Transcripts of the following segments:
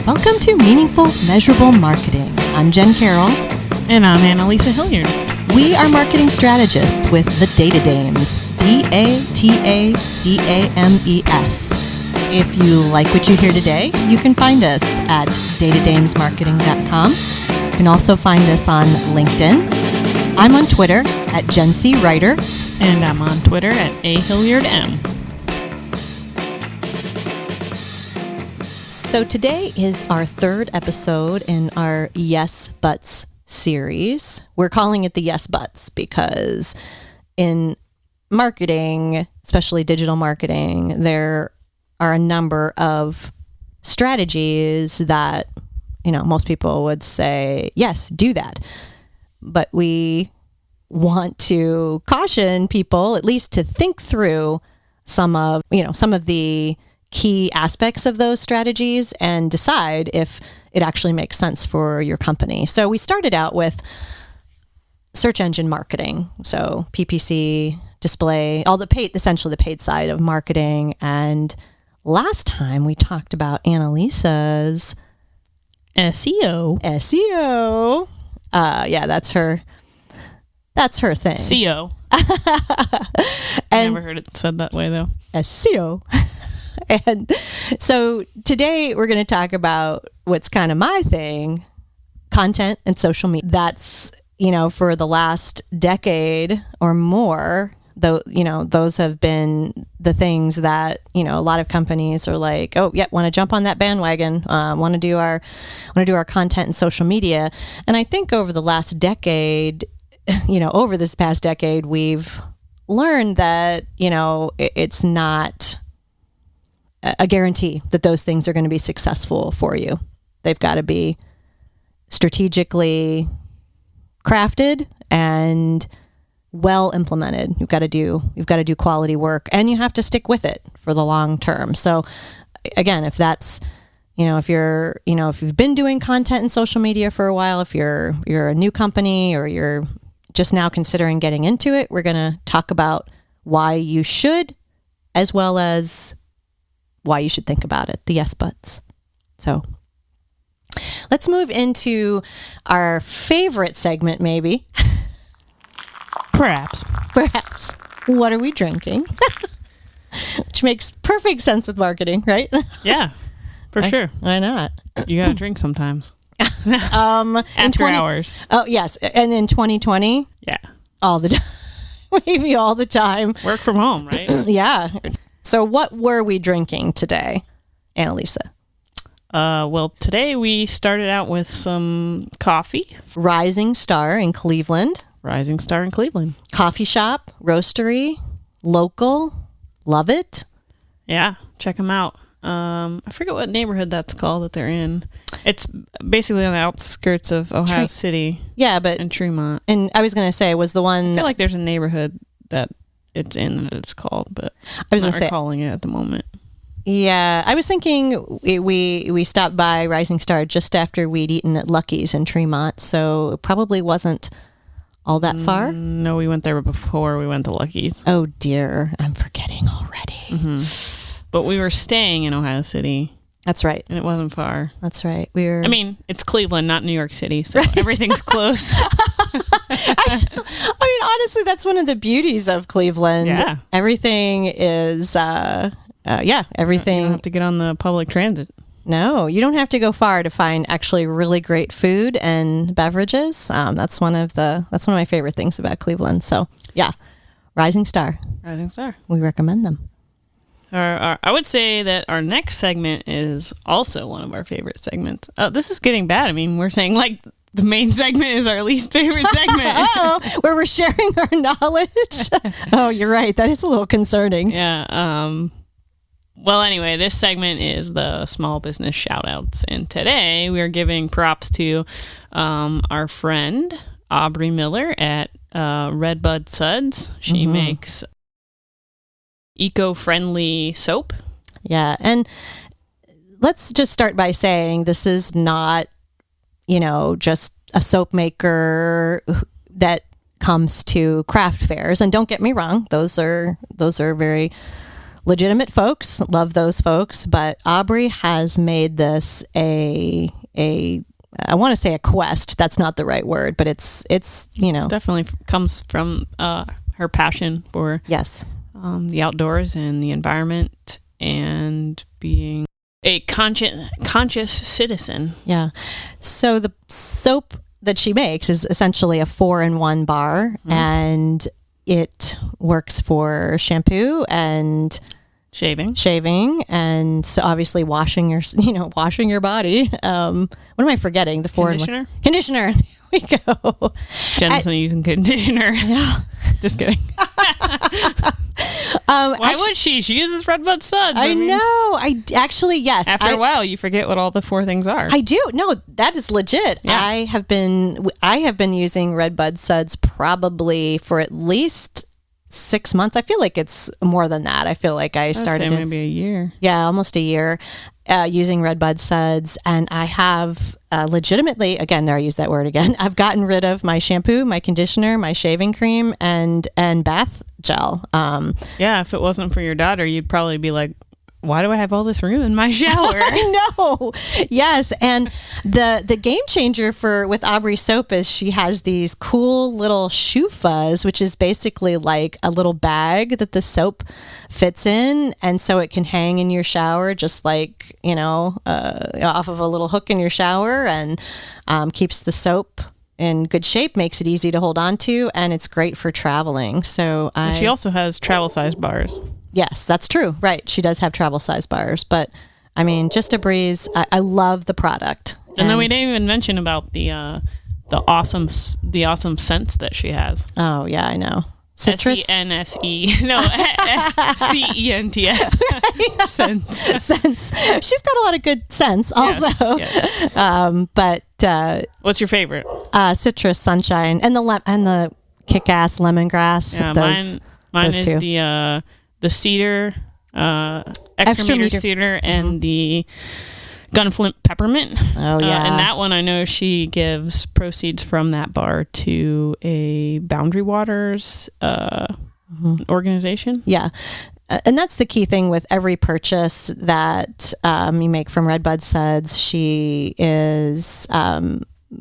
Welcome to Meaningful, Measurable Marketing. I'm Jen Carroll. And I'm Annalisa Hilliard. We are marketing strategists with the Data Dames, DATADAMES. If you like what you hear today, you can find us at datadamesmarketing.com. You can also find us on LinkedIn. I'm on Twitter at Jen C. Writer. And I'm on Twitter at AHilliardM. So today is our third episode in our Yes Buts series. We're calling it the Yes Buts because in marketing, especially digital marketing, there are a number of strategies that, most people would say, yes, do that. But we want to caution people at least to think through some of the key aspects of those strategies and decide if it actually makes sense for your company. So we started out with search engine marketing. So PPC, display, essentially the paid side of marketing. And last time we talked about Annalisa's SEO. That's her thing. SEO. And Never heard it said that way though. SEO. And so today we're going to talk about what's kind of my thing, content and social media. That's, for the last decade or more, though, those have been the things that, a lot of companies are like, oh yeah, want to jump on that bandwagon, want to do our content and social media. And I think over the last decade, over this past decade, we've learned that, it's not a guarantee that those things are going to be successful for you. They've got to be strategically crafted and well implemented. You've got to do quality work, and you have to stick with it for the long term. So again, if that's, if you've been doing content and social media for a while, if you're a new company or you're just now considering getting into it, we're going to talk about why you should, as well as why you should think about it, the yes buts. So let's move into our favorite segment, maybe. Perhaps. What are we drinking? Which makes perfect sense with marketing, right? Yeah, for sure. Why not? You gotta drink sometimes. After hours. Oh, yes. And in 2020? Yeah. All the time. Maybe all the time. Work from home, right? Yeah. So what were we drinking today, Annalisa? Well, today we started out with some coffee. Rising Star in Cleveland. Coffee shop, roastery, local. Love it. Yeah, check them out. I forget what neighborhood that's called that they're in. It's basically on the outskirts of Ohio City. Yeah, but in Tremont. And I was going to say, was the one... I feel like there's a neighborhood that it's in that it's called, but I was not recalling it at the moment. Yeah, I was thinking we stopped by Rising Star just after we'd eaten at Lucky's in Tremont, so it probably wasn't all that far. No, we went there before we went to Lucky's. Oh dear, I'm forgetting already. Mm-hmm. But we were staying in Ohio City. That's right. And it wasn't far. That's right. It's Cleveland, not New York City, so right. Everything's close. Honestly, that's one of the beauties of Cleveland. Yeah. Everything is, everything. You don't have to get on the public transit. No, you don't have to go far to find actually really great food and beverages. That's one of my favorite things about Cleveland. So, yeah, Rising Star. We recommend them. I would say that our next segment is also one of our favorite segments. This is getting bad. We're saying like the main segment is our least favorite segment. Where we're sharing our knowledge. Oh, you're right. That is a little concerning. Yeah. Well, anyway, this segment is the small business shout outs. And today we are giving props to our friend, Aubrey Miller at Redbud Suds. She makes eco-friendly soap. Yeah. And let's just start by saying this is not, just a soap maker that comes to craft fairs. And don't get me wrong, those are very legitimate folks, love those folks, but Aubrey has made this I want to say a quest. That's not the right word, but it's It definitely comes from her passion for yes, the outdoors and the environment and being a conscious citizen. Yeah. So the soap that she makes is essentially a 4-in-1 bar, and it works for shampoo and shaving, and so obviously washing your body. What am I forgetting? The conditioner. There we go. Jen's not using conditioner. Yeah. Just kidding. Why would she? She uses Redbud Suds. I know. I actually, yes. After a while, you forget what all the 4 things are. I do. No, that is legit. Yeah. I have been using Redbud Suds probably for at least 6 months. I feel like it's more than that. I feel like I started maybe a year. Yeah, almost a year using Redbud Suds, and I have legitimately, again, there I use that word again. I've gotten rid of my shampoo, my conditioner, my shaving cream, and bath gel. Yeah, if it wasn't for your daughter, you'd probably be like, why do I have all this room in my shower? I know. Yes. And the game changer with Aubrey soap is she has these cool little shoe fuzz, which is basically like a little bag that the soap fits in. And so it can hang in your shower, just like, off of a little hook in your shower, and keeps the soap in good shape, makes it easy to hold on to, and it's great for traveling. So she also has travel size bars. Yes, that's true. Right. She does have travel size bars, but I mean, just a breeze. I love the product. And then we didn't even mention about the awesome scents that she has. Oh yeah, I know. Citrus. SENSE. No, SCENTS. Scents. Scents. She's got a lot of good scents also. Yes. But what's your favorite? Citrus, Sunshine, and the kick-ass lemongrass. Yeah, mine is two. The cedar, extra meter cedar, and the Gunflint peppermint. Oh yeah. And that one, I know she gives proceeds from that bar to a Boundary Waters organization. Yeah. And that's the key thing with every purchase that you make from Redbud Suds. She is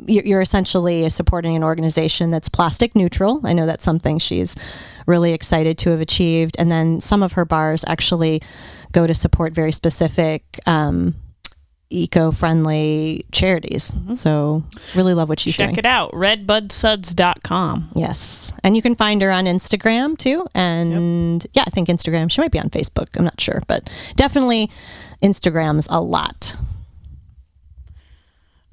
you're essentially supporting an organization that's plastic neutral. I know that's something she's really excited to have achieved. And then some of her bars actually go to support very specific eco-friendly charities. Mm-hmm. So really love what she's doing. Check it out, redbudsuds.com. Yes. And you can find her on Instagram too. And I think Instagram, she might be on Facebook. I'm not sure, but definitely Instagram's a lot.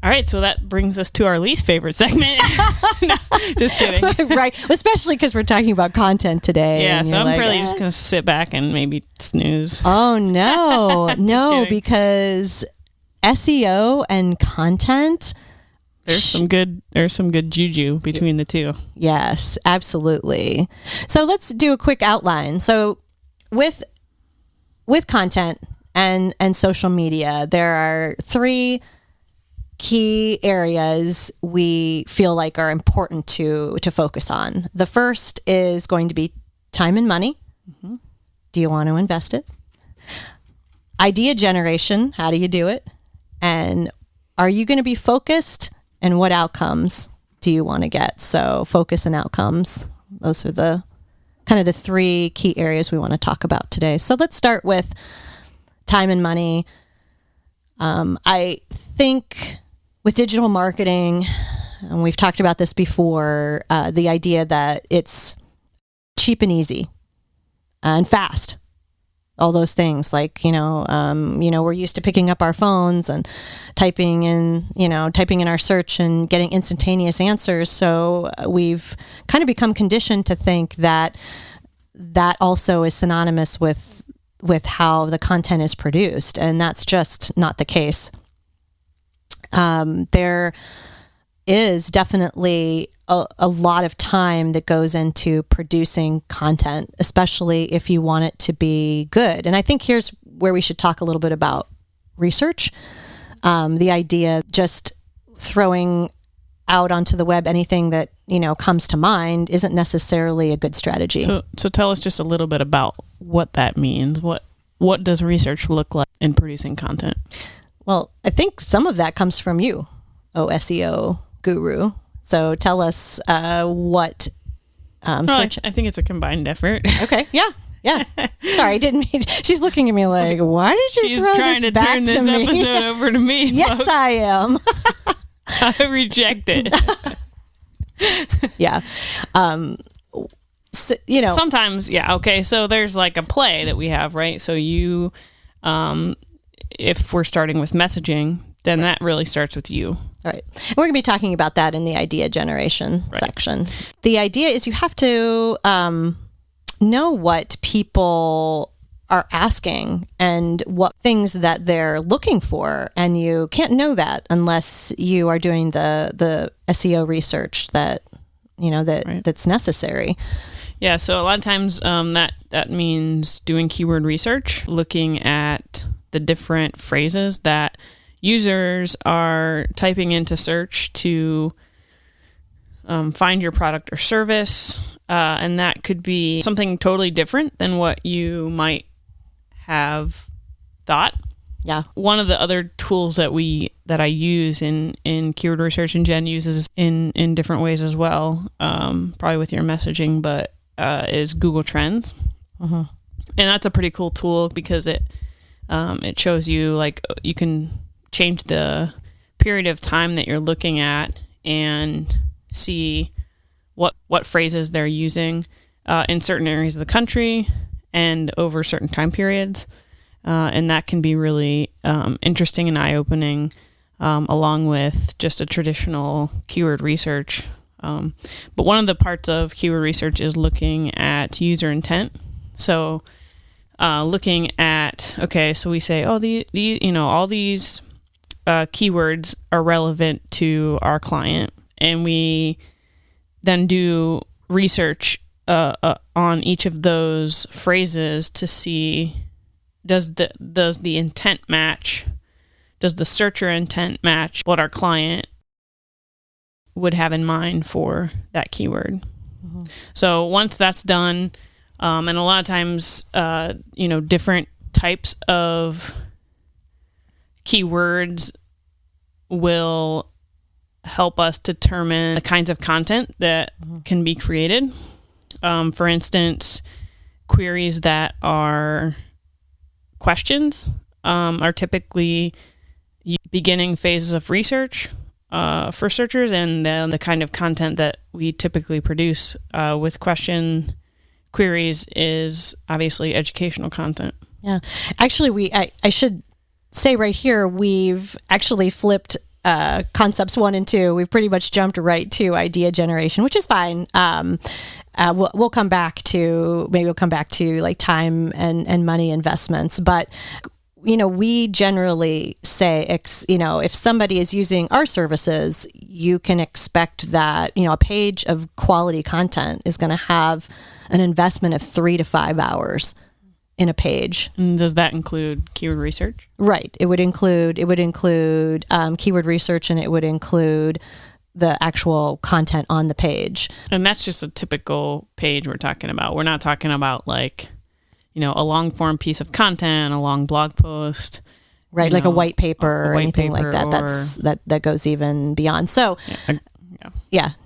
All right, so that brings us to our least favorite segment. No, just kidding. Right, especially because we're talking about content today. Yeah, so I'm really just going to sit back and maybe snooze. Oh, no. No, because SEO and content... There's some good juju between the two. Yes, absolutely. So let's do a quick outline. So with content and social media, there are 3 key areas we feel like are important to focus on. The first is going to be time and money. Mm-hmm. Do you want to invest it? Idea generation. How do you do it? And are you going to be focused? And what outcomes do you want to get? So focus and outcomes. Those are the kind of the 3 key areas we want to talk about today. So let's start with time and money. I think with digital marketing, and we've talked about this before, the idea that it's cheap and easy and fast. All those things, like, we're used to picking up our phones and typing in our search and getting instantaneous answers. So we've kind of become conditioned to think that also is synonymous with how the content is produced. And that's just not the case. There is definitely a lot of time that goes into producing content, especially if you want it to be good. And I think here's where we should talk a little bit about research. The idea just throwing out onto the web anything that, comes to mind isn't necessarily a good strategy. So tell us just a little bit about what that means. What does research look like in producing content? Well, I think some of that comes from you, SEO guru. So tell us what search. I think it's a combined effort. Okay. Yeah. Sorry, I didn't mean. She's looking at me like, why did you She's throw trying this to back turn this to me? episode over to me. Yes, folks. I am. I reject it. Yeah. So, Sometimes, yeah. Okay. So there's like a play that we have, right? So you, if we're starting with messaging, then that really starts with you. All right. And we're going to be talking about that in the idea generation section. The idea is you have to know what people are asking and what things that they're looking for. And you can't know that unless you are doing the SEO research that's necessary. Yeah. So a lot of times that means doing keyword research, looking at the different phrases that users are typing into search to find your product or service. And that could be something totally different than what you might have thought. Yeah. One of the other tools that I use in keyword research, and Jen uses in different ways as well, probably with your messaging, but is Google Trends. And that's a pretty cool tool because it shows you, like, you can change the period of time that you're looking at and see what phrases they're using in certain areas of the country and over certain time periods. And that can be really interesting and eye-opening, along with just a traditional keyword research. But one of the parts of keyword research is looking at user intent. So looking at, okay, so we say, all these keywords are relevant to our client, and we then do research on each of those phrases to see, does the intent match? Does the searcher intent match what our client would have in mind for that keyword? So once that's done, and a lot of times, different types of keywords will help us determine the kinds of content that can be created. For instance, queries that are questions are typically beginning phases of research for searchers, and then the kind of content that we typically produce with question queries is obviously educational content. Yeah. Actually, I should say right here, we've actually flipped concepts 1 and 2. We've pretty much jumped right to idea generation, which is fine. We'll come back to like time and money investments, but we generally say, if somebody is using our services, you can expect that, a page of quality content is going to have an investment of 3 to 5 hours in a page. And does that include keyword research? Right. It would include keyword research, and it would include the actual content on the page. And that's just a typical page we're talking about. We're not talking about like, a long form piece of content, a long blog post. Right, like a white paper or anything like that. That goes even beyond. So,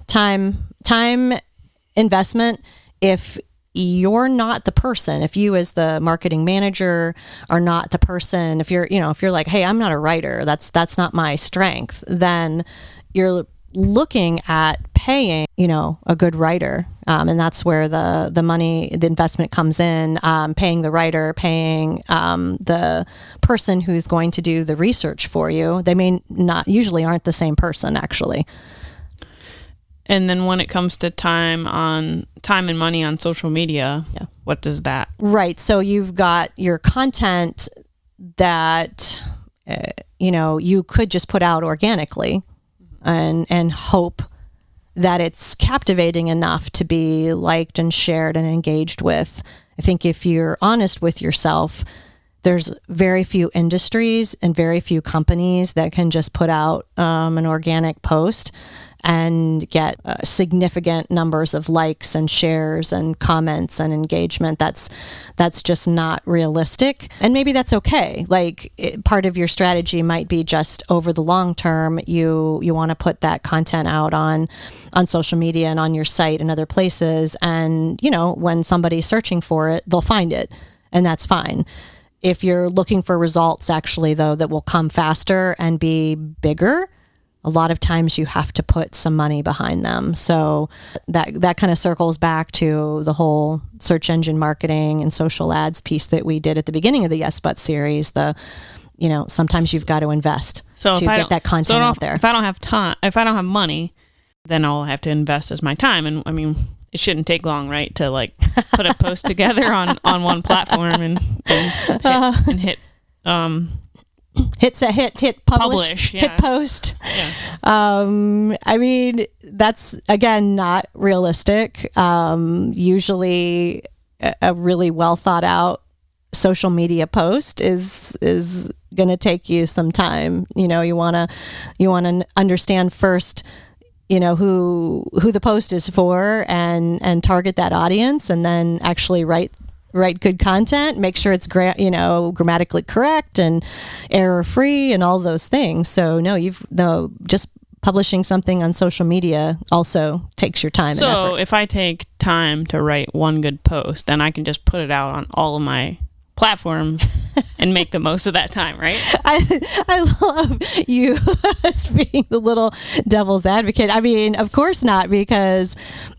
time investment. If you're not the person, if you as the marketing manager are not the person, if you're like, hey, I'm not a writer, that's not my strength, then you're looking at paying, a good writer. And that's where the money, the investment comes in, paying the writer, paying the person who's going to do the research for you. They usually aren't the same person, actually. And then when it comes to time and money on social media, what does that? Right. So you've got your content that, you could just put out organically and hope that it's captivating enough to be liked and shared and engaged with. I think if you're honest with yourself, there's very few industries and very few companies that can just put out an organic post and get significant numbers of likes and shares and comments and engagement. That's just not realistic. And maybe that's okay. Like part of your strategy might be just over the long term, you want to put that content out on social media and on your site and other places. And, when somebody's searching for it, they'll find it, and that's fine. If you're looking for results actually, though, that will come faster and be bigger, a lot of times you have to put some money behind them. So that kind of circles back to the whole search engine marketing and social ads piece that we did at the beginning of the Yes But series. Sometimes you've got to invest to get that content out there. If I don't have money, then all I have to invest is my time. And I mean, it shouldn't take long, right? To like put a post together on one platform and hit hit publish, yeah. Hit post. Yeah. I mean, that's again not realistic. Usually a really well thought out social media post is going to take you some time. You want to understand first, who the post is for and target that audience, and then actually write good content, make sure it's grammatically correct and error free and all those things. So just publishing something on social media also takes your time and effort. So if I take time to write one good post, then I can just put it out on all of my platforms and make the most of that time, right? I love you as being the little devil's advocate. I mean, of course not, because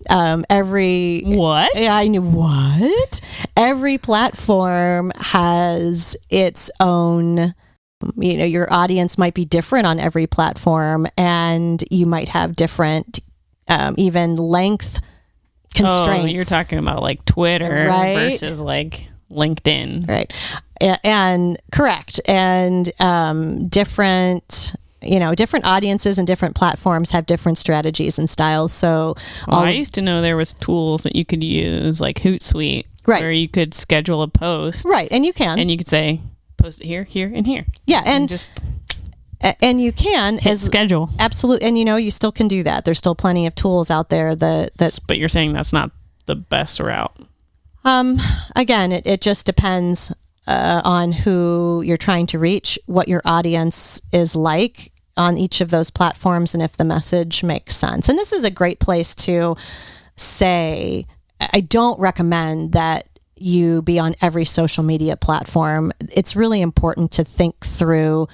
every platform has its own. Your audience might be different on every platform, and you might have different even length constraints. Oh, you're talking about like Twitter, right? Versus like LinkedIn, right? And correct. And different audiences and different platforms have different strategies and styles. So I used to know there was tools that you could use, like Hootsuite, right, where you could schedule a post, right? And you could say post it here, and here. Yeah, and you can hit schedule. Absolutely, and you still can do that. There's still plenty of tools out there that. But you're saying that's not the best route. Again, it just depends on who you're trying to reach, what your audience is like on each of those platforms, and if the message makes sense. And this is a great place to say, I don't recommend that you be on every social media platform. It's really important to think through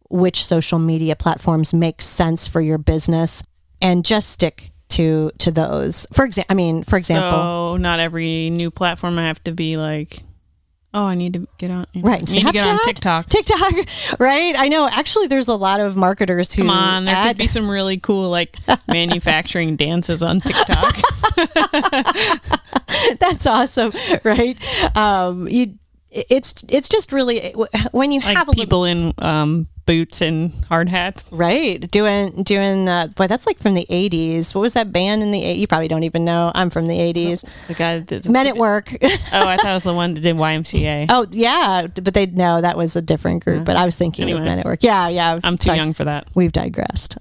which social media platforms make sense for your business and just stick to those. For example, so not every new platform I have to be like, oh, I need to get on. Right. I need to get on TikTok. Right. I know. Actually, there's a lot of marketers who. Come on, there could be some really cool like manufacturing dances on TikTok. That's awesome, right? It's just really when you like have people in boots and hard hats, right? Doing boy, that's like from the 80s. What was that band in the 80s? You probably don't even know. I'm from the 80s. So the guy that did Men at Work. Oh, I thought it was the one that did YMCA. Oh yeah, but that was a different group. But I was thinking of Men at Work. Yeah. I'm too young for that. We've digressed.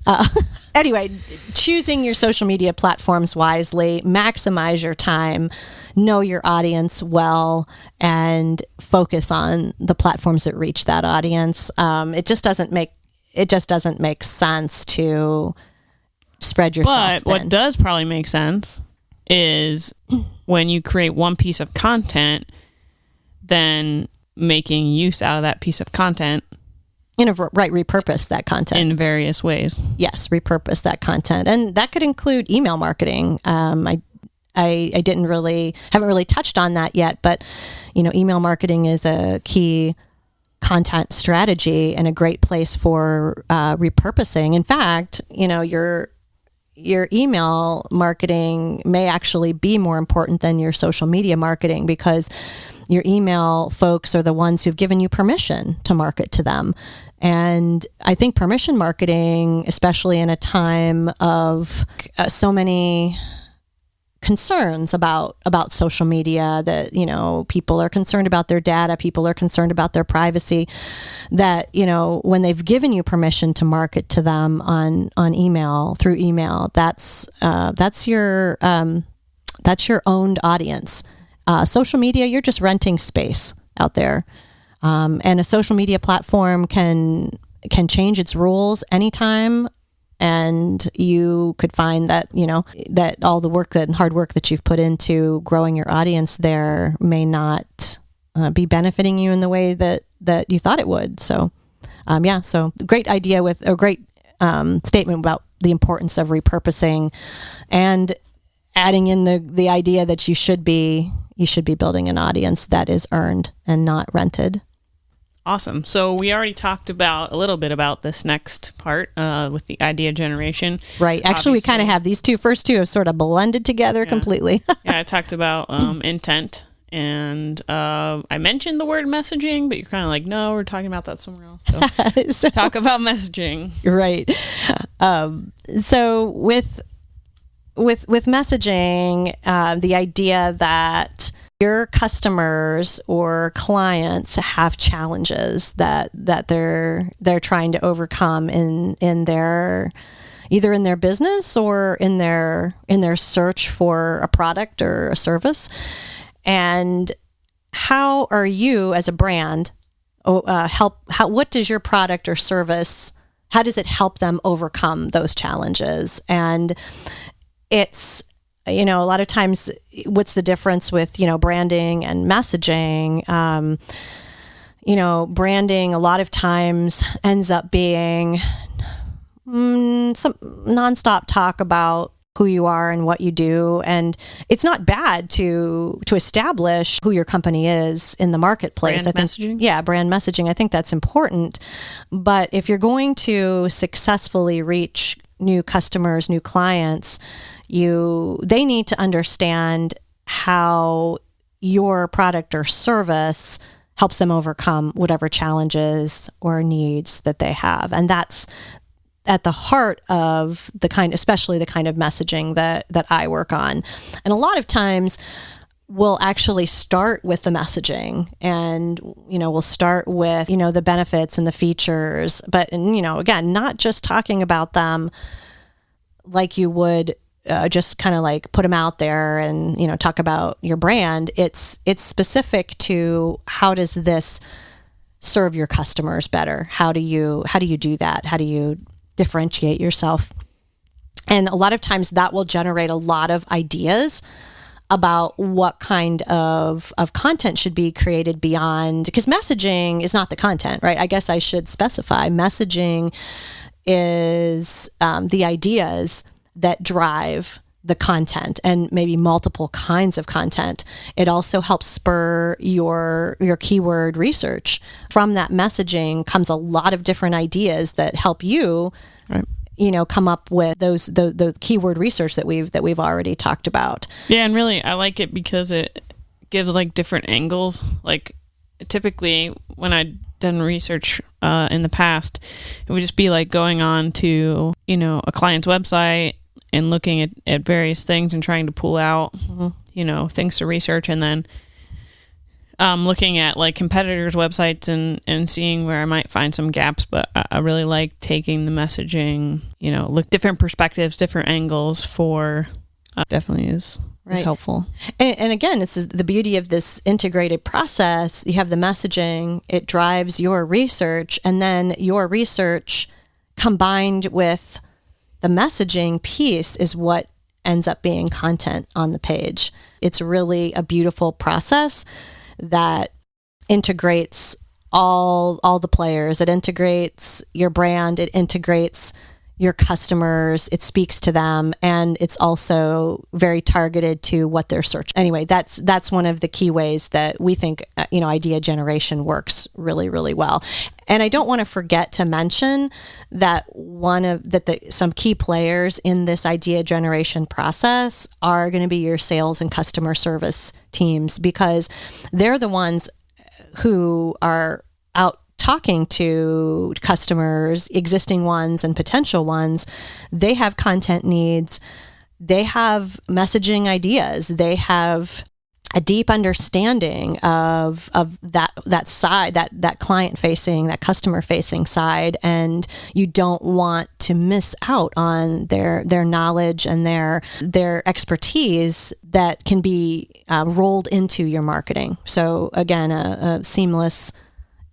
Anyway, choosing your social media platforms wisely, maximize your time, know your audience well, and focus on the platforms that reach that audience. It just doesn't make sense to spread yourself But thin. what does probably make sense is when you create one piece of content, then making use out of that piece of content. Repurpose that content in various ways. Yes, repurpose that content, and that could include email marketing. I haven't really touched on that yet, but email marketing is a key content strategy and a great place for repurposing. In fact, your email marketing may actually be more important than your social media marketing, because your email folks are the ones who've given you permission to market to them. And I think permission marketing, especially in a time of so many concerns about social media, that, you know, people are concerned about their data, people are concerned about their privacy, that, you know, when they've given you permission to market to them on email, through email, that's your owned audience. Social media, you're just renting space out there. And a social media platform can change its rules anytime. And you could find that, you know, that all the work, that hard work that you've put into growing your audience there may not be benefiting you in the way that you thought it would. So, so great idea, with a great statement about the importance of repurposing, and adding in the idea that you should be building an audience that is earned and not rented. Awesome. So we already talked a little bit about this next part with the idea generation. Right. Actually, we kind of have these first two have sort of blended together completely. Yeah, I talked about intent, and I mentioned the word messaging, but you're kind of like, no, we're talking about that somewhere else. So, talk about messaging. Right. So with messaging, the idea that your customers or clients have challenges that they're trying to overcome in their, either in their business or in their search for a product or a service. And how are you as a brand what does your product or service, how does it help them overcome those challenges? And it's, you know, a lot of times, what's the difference with, you know, branding and messaging? You know, branding a lot of times ends up being some nonstop talk about who you are and what you do. And it's not bad to establish who your company is in the marketplace. Brand messaging? Yeah, brand messaging. I think that's important. But if you're going to successfully reach new customers, new clients, they need to understand how your product or service helps them overcome whatever challenges or needs that they have. And that's at the heart of especially the kind of messaging that I work on. And a lot of times we'll actually start with the messaging, and, you know, we'll start with, you know, the benefits and the features, but, you know, again, not just talking about them like you would just kind of like put them out there and, you know, talk about your brand. It's specific to, how does this serve your customers better? How do you do that? How do you differentiate yourself? And a lot of times that will generate a lot of ideas about what kind of content should be created beyond, because messaging is not the content, right? I guess I should specify messaging is the ideas that drive the content, and maybe multiple kinds of content. It also helps spur your keyword research. From that messaging comes a lot of different ideas that help you, right, you know, come up with the keyword research that we've already talked about. Yeah, and really I like it because it gives like different angles. Like typically when I'd done research in the past, it would just be like going on to, you know, a client's website and looking at various things and trying to pull out, you know, things to research, and then looking at like competitors' websites and seeing where I might find some gaps. But I really like taking the messaging, you know, look different perspectives, different angles for definitely is helpful. And again, this is the beauty of this integrated process. You have the messaging, it drives your research, and then your research combined with the messaging piece is what ends up being content on the page. It's really a beautiful process that integrates all the players. It integrates your brand, it integrates your customers, it speaks to them, and it's also very targeted to what they're searching. Anyway, that's one of the key ways that we think, you know, idea generation works really, really well. And I don't want to forget to mention that some key players in this idea generation process are going to be your sales and customer service teams, because they're the ones who are out talking to customers, existing ones and potential ones. They have content needs. they have messaging ideas. They have a deep understanding of that side, that client facing, that customer facing side, and you don't want to miss out on their knowledge and their expertise that can be rolled into your marketing. So again, a seamless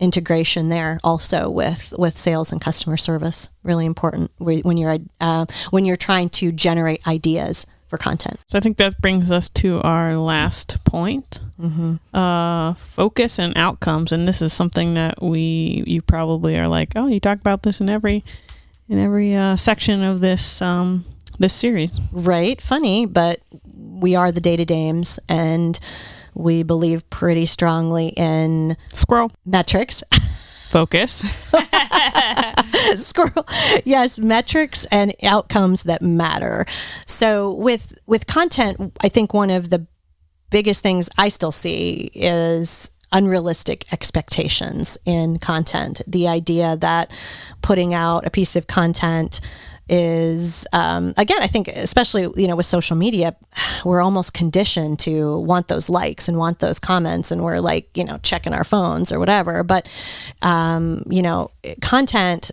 integration there also with sales and customer service. Really important when you're trying to generate ideas for content. So I think that brings us to our last point, focus and outcomes. And this is something that you probably are like, oh, you talk about this in every section of this this series. Right. Funny, but we are the Data Dames, and we believe pretty strongly in squirrel metrics. Focus. Squirrel. Yes, metrics and outcomes that matter. So with content, I think one of the biggest things I still see is unrealistic expectations in content. The idea that putting out a piece of content is, again, I think especially, with social media, we're almost conditioned to want those likes and want those comments, and we're like, checking our phones or whatever. But, content,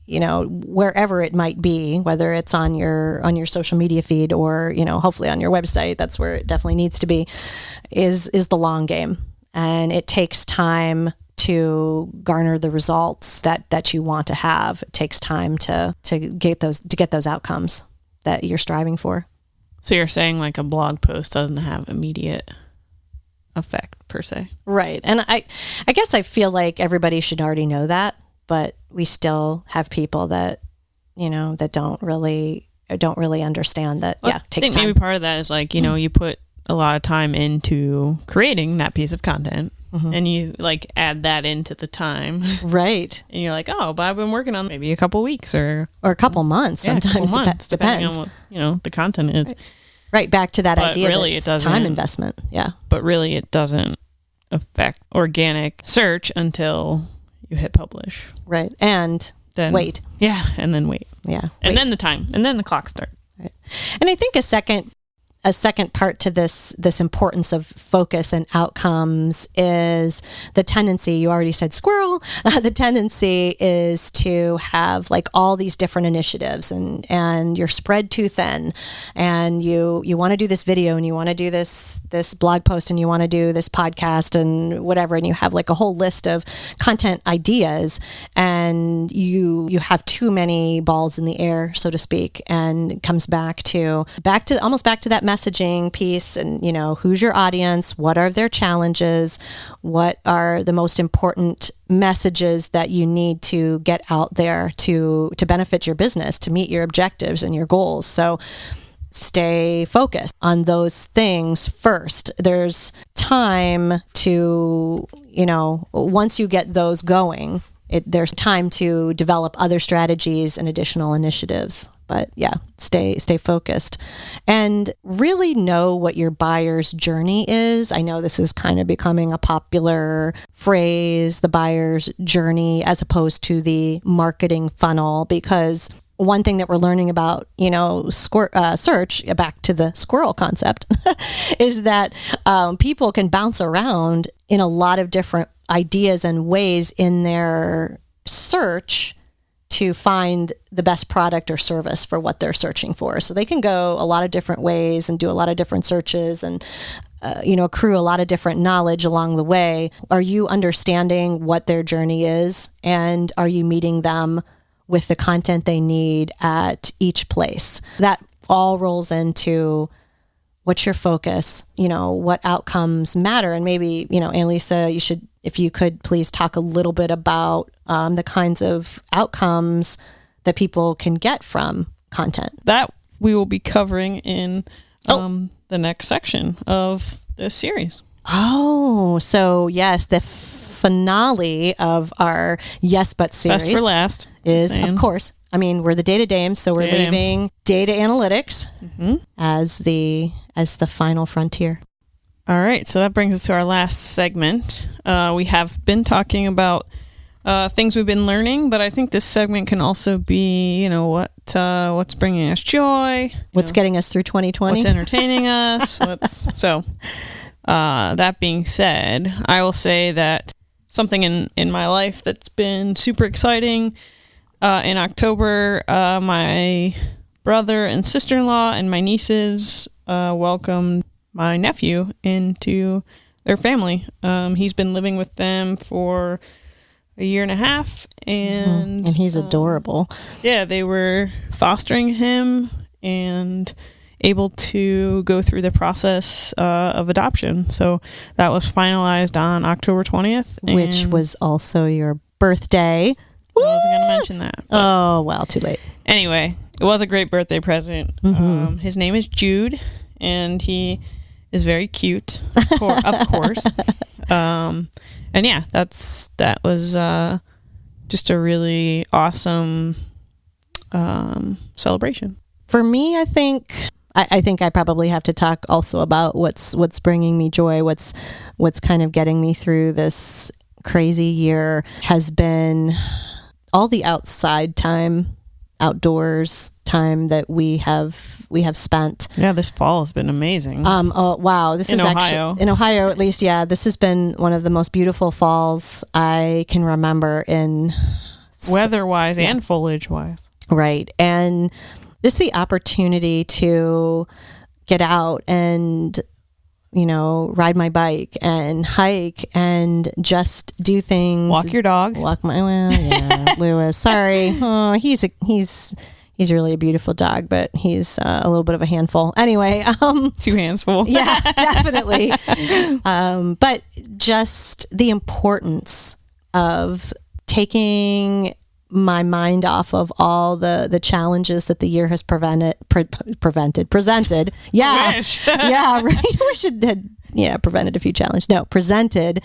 wherever it might be, whether it's on your social media feed or, hopefully on your website, that's where it definitely needs to be, is the long game. And it takes time to garner the results that you want to have. It takes time to get those outcomes that you're striving for. So you're saying like a blog post doesn't have immediate effect per se. Right. And I guess I feel like everybody should already know that, but we still have people that, that don't really understand that. Well, yeah, it takes time. Maybe part of that is like, you put a lot of time into creating that piece of content. And you like add that into the time. Right. And you're like, oh, but I've been working on maybe a couple weeks or a couple months. Sometimes depends. Depending on what, the content is. Right. Back to that But idea really that it doesn't, time investment. Yeah. But really it doesn't affect organic search until you hit publish. Right. And then wait. Yeah. And then wait. Yeah. And then the time. And then the clock starts. Right. And I think a second part to this importance of focus and outcomes is the tendency, you already said squirrel, the tendency is to have like all these different initiatives and you're spread too thin, and you want to do this video and you want to do this blog post and you want to do this podcast and whatever, and you have like a whole list of content ideas, and you have too many balls in the air, so to speak, and it comes back to that messaging piece, and who's your audience, what are their challenges, what are the most important messages that you need to get out there to benefit your business, to meet your objectives and your goals. So stay focused on those things first. There's time to, once you get those going, there's time to develop other strategies and additional initiatives. But yeah, stay focused and really know what your buyer's journey is. I know this is kind of becoming a popular phrase, the buyer's journey, as opposed to the marketing funnel, because one thing that we're learning about, search, back to the squirrel concept, is that people can bounce around in a lot of different ideas and ways in their search to find the best product or service for what they're searching for. So they can go a lot of different ways and do a lot of different searches and, accrue a lot of different knowledge along the way. Are you understanding what their journey is? And are you meeting them with the content they need at each place? That all rolls into what's your focus, what outcomes matter. And maybe, Annalisa, if you could please talk a little bit about the kinds of outcomes that people can get from content. That we will be covering in the next section of this series. Oh, so yes, the finale of our Yes But series. Best for last. Is, of course, we're the Data Dames, so we're leaving data analytics as the final frontier. All right, so that brings us to our last segment. We have been talking about things we've been learning, but I think this segment can also be, what's bringing us joy, what's getting us through 2020, what's entertaining us. That being said, I will say that something in my life that's been super exciting. In October, my brother and sister-in-law and my nieces welcomed my nephew into their family. He's been living with them for a year and a half, and he's adorable. Yeah, they were fostering him and able to go through the process of adoption. So that was finalized on October 20th. Which was also your birthday. I wasn't going to mention that. Oh, well, too late. Anyway, it was a great birthday present. His name is Jude, and he is very cute, of course. And yeah, that was just a really awesome celebration. For me, I think I probably have to talk also about what's bringing me joy, what's kind of getting me through this crazy year has been all the outside time, outdoors time that we have spent. Yeah, this fall has been amazing. Oh wow, this is Ohio. Actually in Ohio at least. Yeah, this has been one of the most beautiful falls I can remember in weather-wise and foliage-wise. Right, and just the opportunity to get out and ride my bike and hike and just do things. Walk your dog. Lewis. Sorry. Oh, he's really a beautiful dog, but he's a little bit of a handful. Anyway, 2 hands full. Yeah, definitely. But just the importance of taking my mind off of all the challenges that the year has presented. Yeah. Yeah, right. We should have prevented a few challenges. No, presented,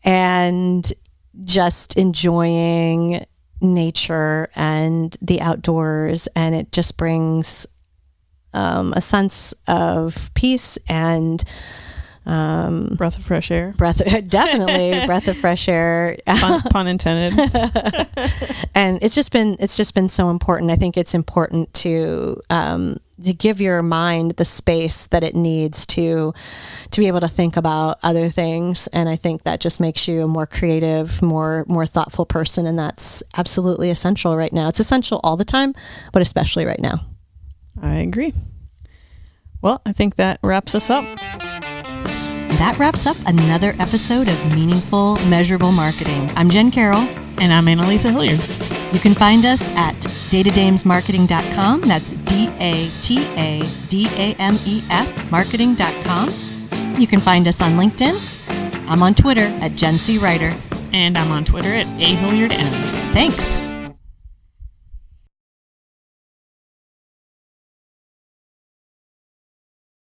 and just enjoying nature and the outdoors, and it just brings a sense of peace and breath of fresh air. Definitely breath of fresh air. Pun intended. And it's just been so important. I think it's important to give your mind the space that it needs to be able to think about other things. And I think that just makes you a more creative, more thoughtful person. And that's absolutely essential right now. It's essential all the time, but especially right now. I agree. Well, I think that wraps us up. That wraps up another episode of Meaningful, Measurable Marketing. I'm Jen Carroll. And I'm Annalisa Hilliard. You can find us at datadamesmarketing.com. That's DATADAMES marketing.com. You can find us on LinkedIn. I'm on Twitter at Jen C. Writer. And I'm on Twitter at AHilliardM. Thanks.